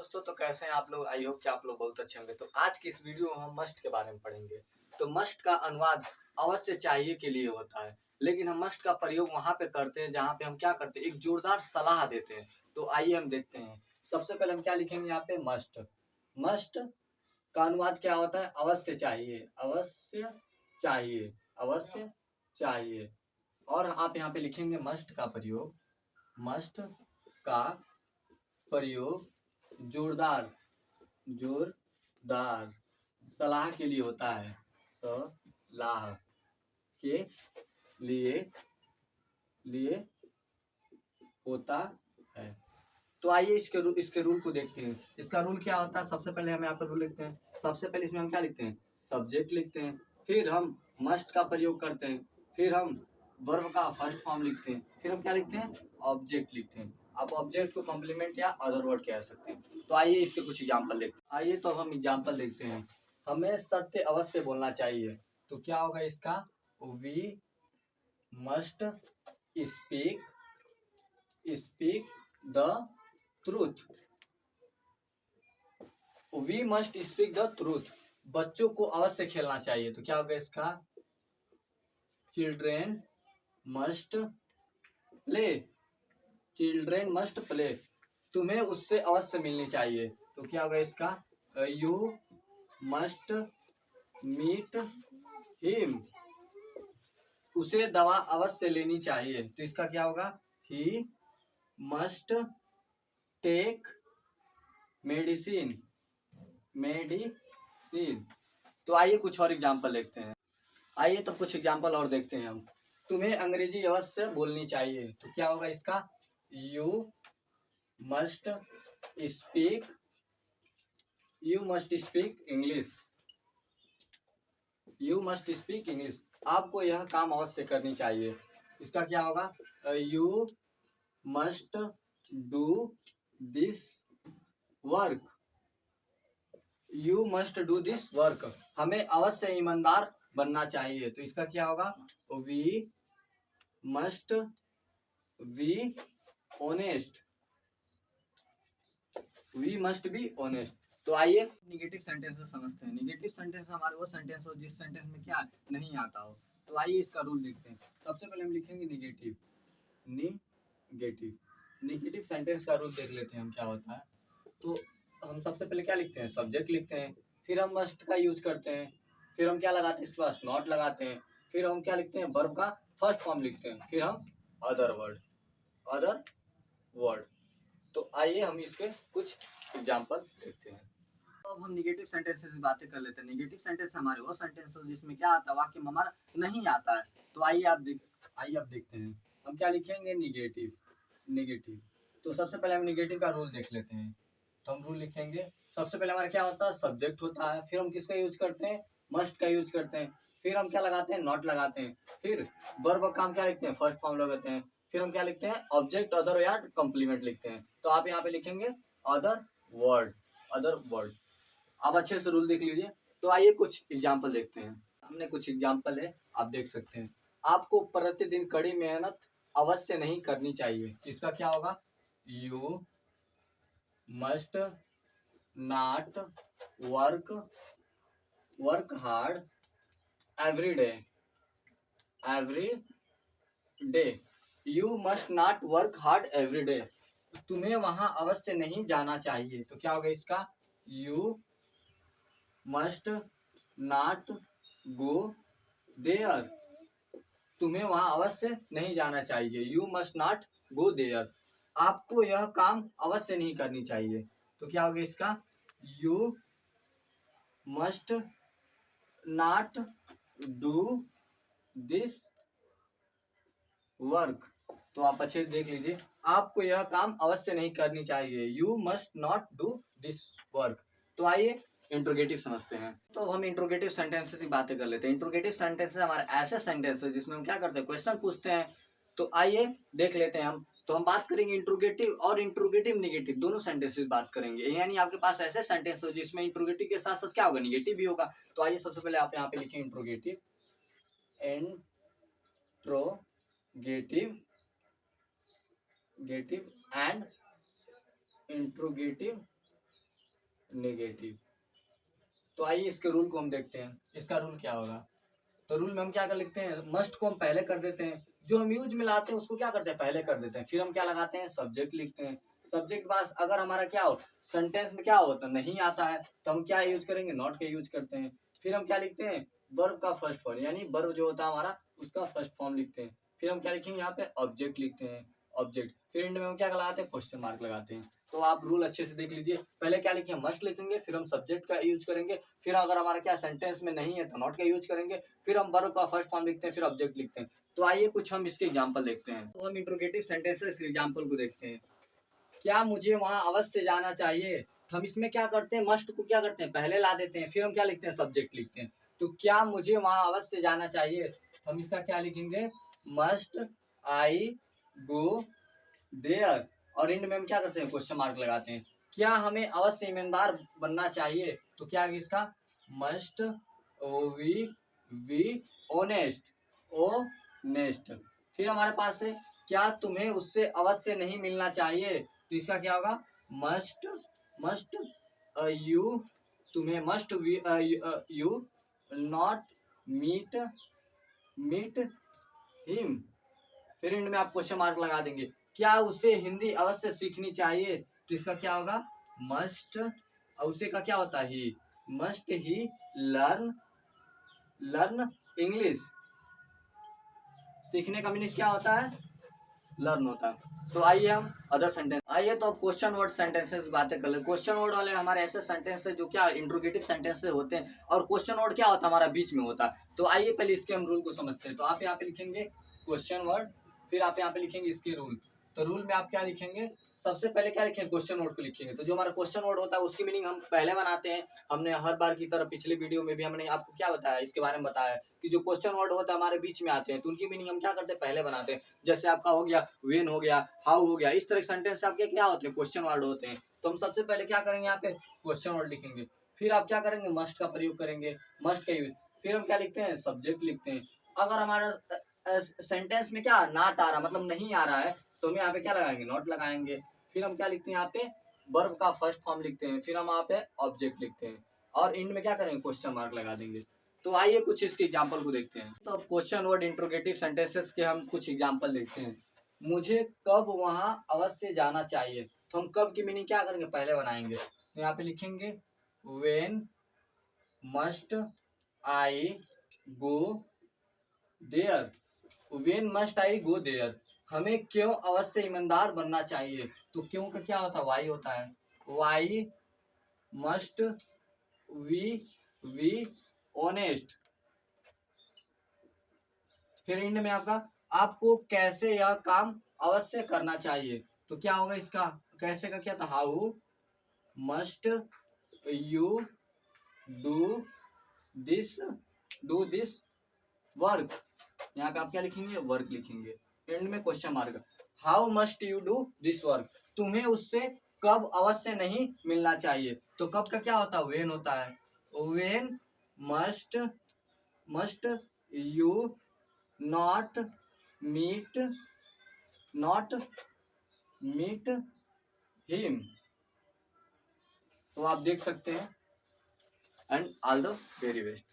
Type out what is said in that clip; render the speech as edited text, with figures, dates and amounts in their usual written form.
दोस्तों, तो कैसे हैं आप लोग। आई होप कि आप लोग बहुत अच्छे होंगे। तो आज की इस वीडियो में हम मस्ट के बारे में पढ़ेंगे। तो मस्ट का अनुवाद अवश्य चाहिए के लिए होता है, लेकिन हम मस्ट का प्रयोग वहां पे करते हैं जहां पे हम क्या करते हैं, एक जोरदार सलाह देते हैं। तो आइए हम देखते हैं। सबसे पहले हम क्या लिखेंगे यहाँ पे, मस्ट। मस्ट का अनुवाद क्या होता है, अवश्य चाहिए, अवश्य चाहिए, अवश्य चाहिए। और आप यहाँ पे लिखेंगे मस्ट का प्रयोग, मस्ट का प्रयोग जोरदार, जोरदार सलाह के लिए होता है, सलाह के लिए होता है। तो आइए इसके रूल को देखते हैं। इसका रूल क्या होता है, सबसे पहले हम यहाँ पर रूल लिखते हैं। सबसे पहले इसमें हम क्या लिखते हैं, सब्जेक्ट लिखते हैं, फिर हम मस्ट का प्रयोग करते हैं, फिर हम वर्ब का फर्स्ट फॉर्म लिखते हैं, फिर हम क्या लिखते हैं, ऑब्जेक्ट लिखते हैं। आप ऑब्जेक्ट को कॉम्प्लीमेंट या अदर वर्ड कह सकते हैं। तो आइए इसके कुछ एग्जाम्पल देखते हैं। आइए तो हम एग्जाम्पल देखते हैं। हमें सत्य अवश्य बोलना चाहिए, तो क्या होगा इसका, we must speak the truth. We must speak the truth. बच्चों को अवश्य खेलना चाहिए, तो क्या होगा इसका, children must play, children must play. तुम्हें उससे अवश्य मिलनी चाहिए, तो क्या होगा इसका, यू मस्ट मीट हिम। उसे दवा अवश्य लेनी चाहिए, तो इसका क्या होगा, he must take medicine, medicine. तो आइए कुछ और एग्जाम्पल देखते हैं। आइए तो कुछ एग्जाम्पल और देखते हैं हम। तुम्हें अंग्रेजी अवश्य बोलनी चाहिए, तो क्या होगा इसका, you must speak, you must speak English, you must speak English. आपको यह काम अवश्य करनी चाहिए, इसका क्या होगा, you must do this work, you must do this work. हमें अवश्य ईमानदार बनना चाहिए, तो इसका क्या होगा, we must be honest, we must be honest. तो आइए निगेटिव सेंटेंसेस समझते हैं। निगेटिव सेंटेंस हमारे वो सेंटेंस हो जिस सेंटेंस में क्या नहीं आता हो। तो आइए इसका रूल देखते हैं। सबसे पहले हम लिखेंगे निगेटिव, निगेटिव। निगेटिव सेंटेंस का रूल देख लेते हैं हम क्या होता है। तो हम सबसे पहले क्या लिखते हैं, सब्जेक्ट लिखते हैं, फिर हम मस्ट का यूज करते हैं, फिर हम क्या लगाते हैं, इसके पास नॉट लगाते हैं, फिर हम क्या लिखते हैं, वर्ब का फर्स्ट फॉर्म लिखते हैं, फिर हम अदर वर्ड, अदर वर्ड। तो आइए हम इसके कुछ एग्जाम्पल देखते हैं। तो अब हम निगेटिव सेंटेंसेस की बातें कर लेते हैं। निगेटिव सेंटेंस हमारे वो सेंटेंस जिसमें क्या आता है, वाक्य में हमारा नहीं आता है। तो आइए आप देखते हैं। हम क्या लिखेंगे, निगेटिव, निगेटिव। तो सबसे पहले हम निगेटिव का रूल देख लेते हैं। तो हम रूल लिखेंगे, सबसे पहले हमारा क्या होता है, सब्जेक्ट होता है, फिर हम किसका यूज करते हैं, मस्ट का यूज करते हैं, फिर हम क्या लगाते हैं, नॉट लगाते हैं, फिर वर्ब का हम क्या लिखते हैं, फर्स्ट फॉर्म लगाते हैं, फिर हम क्या लिखते हैं, ऑब्जेक्ट अदर या कॉम्प्लीमेंट लिखते हैं। तो आप यहाँ पे लिखेंगे अदर वर्ड, अदर वर्ड। आप अच्छे से रूल देख लीजिए। तो आइए कुछ एग्जाम्पल देखते हैं। हमने कुछ एग्जाम्पल है, आप देख सकते हैं। आपको प्रतिदिन कड़ी मेहनत अवश्य नहीं करनी चाहिए, इसका क्या होगा, you must not work hard every day, every day. You must not work hard every day. तुम्हें वहां अवश्य नहीं जाना चाहिए, तो क्या होगा इसका, you must not go there. तुम्हें वहां अवश्य नहीं जाना चाहिए, you must not go there. आपको यह काम अवश्य नहीं करनी चाहिए, तो क्या होगा इसका, you must not do this work. तो आप अच्छे से देख लीजिए, आपको यह काम अवश्य नहीं करनी चाहिए, you must not do this work. तो आइए इंट्रोगेटिव समझते हैं। तो हम इंट्रोगेटिव सेंटेंसेस की बातें कर लेते हैं। इंट्रोगेटिव सेंटेंसेस हमारे ऐसे सेंटेंस है जिसमें हम क्या करते हैं, क्वेश्चन पूछते हैं। तो आइए देख लेते हैं हम। तो हम बात करेंगे इंट्रोगेटिव और इंट्रोगेटिव निगेटिव दोनों सेंटेंसेस बात करेंगे। यानी आपके पास ऐसे सेंटेंस हो जिसमें इंट्रोगेटिव के साथ साथ क्या होगा, निगेटिव भी होगा। तो आइए सबसे पहले आप यहाँ पे लिखें इंट्रोगेटिव, इंट्रोगेटिव, गेटिव एंड इंट्रोगेटिव नेगेटिव। तो आइए इसके रूल को हम देखते हैं, इसका रूल क्या होगा। तो रूल में हम क्या कर लिखते हैं, मस्ट को हम पहले कर देते हैं, जो हम यूज में लाते हैं उसको क्या करते हैं, पहले कर देते हैं, फिर हम क्या लगाते हैं, सब्जेक्ट लिखते हैं। सब्जेक्ट पास अगर हमारा क्या हो, सेंटेंस में क्या होता नहीं आता है तो हम क्या यूज करेंगे, नॉट का यूज करते हैं। फिर हम क्या लिखते हैं, वर्ब का फर्स्ट फॉर्म, यानी वर्ब जो होता है हमारा उसका फर्स्ट फॉर्म लिखते हैं। फिर हम क्या लिखेंगे, यहाँ पे ऑब्जेक्ट लिखते हैं, ऑब्जेक्ट। फिर एंड में हम क्या लगाते हैं, क्वेश्चन मार्क लगाते हैं। तो आप रूल अच्छे से देख लीजिए, पहले क्या लिखेंगे, मस्ट लिखेंगे, फिर हम सब्जेक्ट का यूज करेंगे, फिर अगर हमारा क्या सेंटेंस में नहीं है तो नॉट का यूज करेंगे, फिर हम वर्ब का फर्स्ट फॉर्म लिखते हैं, फिर ऑब्जेक्ट लिखते हैं। तो आइए कुछ हम इसके एग्जांपल देखते हैं। तो हम इंट्रोगेटिव सेंटेंसेस के एग्जांपल को देखते हैं। क्या मुझे वहां अवश्य जाना चाहिए, तो हम इसमें क्या करते हैं, मस्ट को क्या करते हैं, पहले ला देते हैं, फिर हम क्या लिखते हैं, सब्जेक्ट लिखते हैं। तो क्या मुझे वहां अवश्य जाना चाहिए, तो हम इसका क्या लिखेंगे, मस्ट आई गो देयर। और एंड में हम क्या करते हैं, क्वेश्चन मार्क लगाते हैं। क्या हमें अवश्य ईमानदार बनना चाहिए, तो क्या है इसका, must we we honest, honest. फिर हमारे पास है, क्या तुम्हें उससे अवश्य नहीं मिलना चाहिए, तो इसका क्या होगा, मस्ट मस्ट यू, तुम्हें must you not meet meet him. फिर एंड में आप क्वेश्चन मार्क लगा देंगे। क्या उसे हिंदी अवश्य सीखनी चाहिए, तो इसका क्या होगा, मस्ट, उसे का क्या होता है, ही, मस्ट ही लर्न लर्न इंग्लिश। सीखने का मीनिंग क्या होता है, लर्न होता है। तो आइए हम अदर सेंटेंस, आइए तो अब क्वेश्चन वर्ड सेंटेंसेस बातें कर ले। क्वेश्चन वर्ड वाले हमारे ऐसे सेंटेंस है जो क्या इंट्रोगेटिव सेंटेंस होते हैं, और क्वेश्चन वर्ड क्या होता है, हमारा बीच में होता है। तो आइए पहले इसके हम रूल को समझते हैं। तो आप यहाँ पे लिखेंगे क्वेश्चन वर्ड, फिर आप यहाँ पे लिखेंगे इसके रूल। तो रूल में आप क्या लिखेंगे, सबसे पहले क्या लिखेंगे, क्वेश्चन वर्ड को लिखेंगे। तो जो हमारा क्वेश्चन वर्ड होता है उसकी मीनिंग हम पहले बनाते हैं। हमने हर बार की तरह पिछले वीडियो में भी हमने आपको क्या बताया, इसके बारे में बताया कि जो क्वेश्चन वर्ड होता है हमारे बीच में आते हैं तो उनकी मीनिंग हम क्या करते हैं, पहले बनाते हैं। जैसे आपका हो गया वेन, हो गया हाउ, हो गया, इस तरह के सेंटेंस आपके क्या होते हैं, क्वेश्चन वर्ड होते हैं। तो हम सबसे पहले क्या करेंगे, यहाँ पे क्वेश्चन वर्ड लिखेंगे। फिर आप क्या करेंगे, मस्ट का प्रयोग करेंगे, मस्ट का यूज। फिर हम क्या लिखते हैं, सब्जेक्ट लिखते हैं। अगर हमारा सेंटेंस में क्या नॉट आ रहा, मतलब नहीं आ रहा है, तो हम यहाँ पे क्या लगाएंगे, नॉट लगाएंगे। फिर हम क्या लिखते हैं, यहाँ पे वर्ब का फर्स्ट फॉर्म लिखते हैं, फिर हम यहाँ पे ऑब्जेक्ट लिखते हैं, और एंड में क्या करेंगे, क्वेश्चन मार्क लगा देंगे। तो आइए कुछ इसके एग्जांपल को देखते हैं। तो क्वेश्चन वर्ड इंट्रोगेटिव सेंटेंसेस के हम कुछ एग्जांपल देखते हैं। मुझे कब वहां अवश्य जाना चाहिए, तो हम कब की मीनिंग क्या करेंगे, पहले बनाएंगे। तो यहाँ पे लिखेंगे when must I go there, when must I go there. हमें क्यों अवश्य ईमानदार बनना चाहिए, तो क्यों का क्या होता है, वाई होता है। Why must we honest. फिर एंड में आपको कैसे यह काम अवश्य करना चाहिए, तो क्या होगा इसका, कैसे का क्या था, how must you do this work. यहाँ पे आप क्या लिखेंगे, वर्क लिखेंगे, एंड में question mark. How must you do this work, तुम्हें उससे कब अवश्य नहीं मिलना चाहिए, तो कब का क्या होता है, वेन होता है। When must you not meet him. तो आप देख सकते हैं, and all the very best.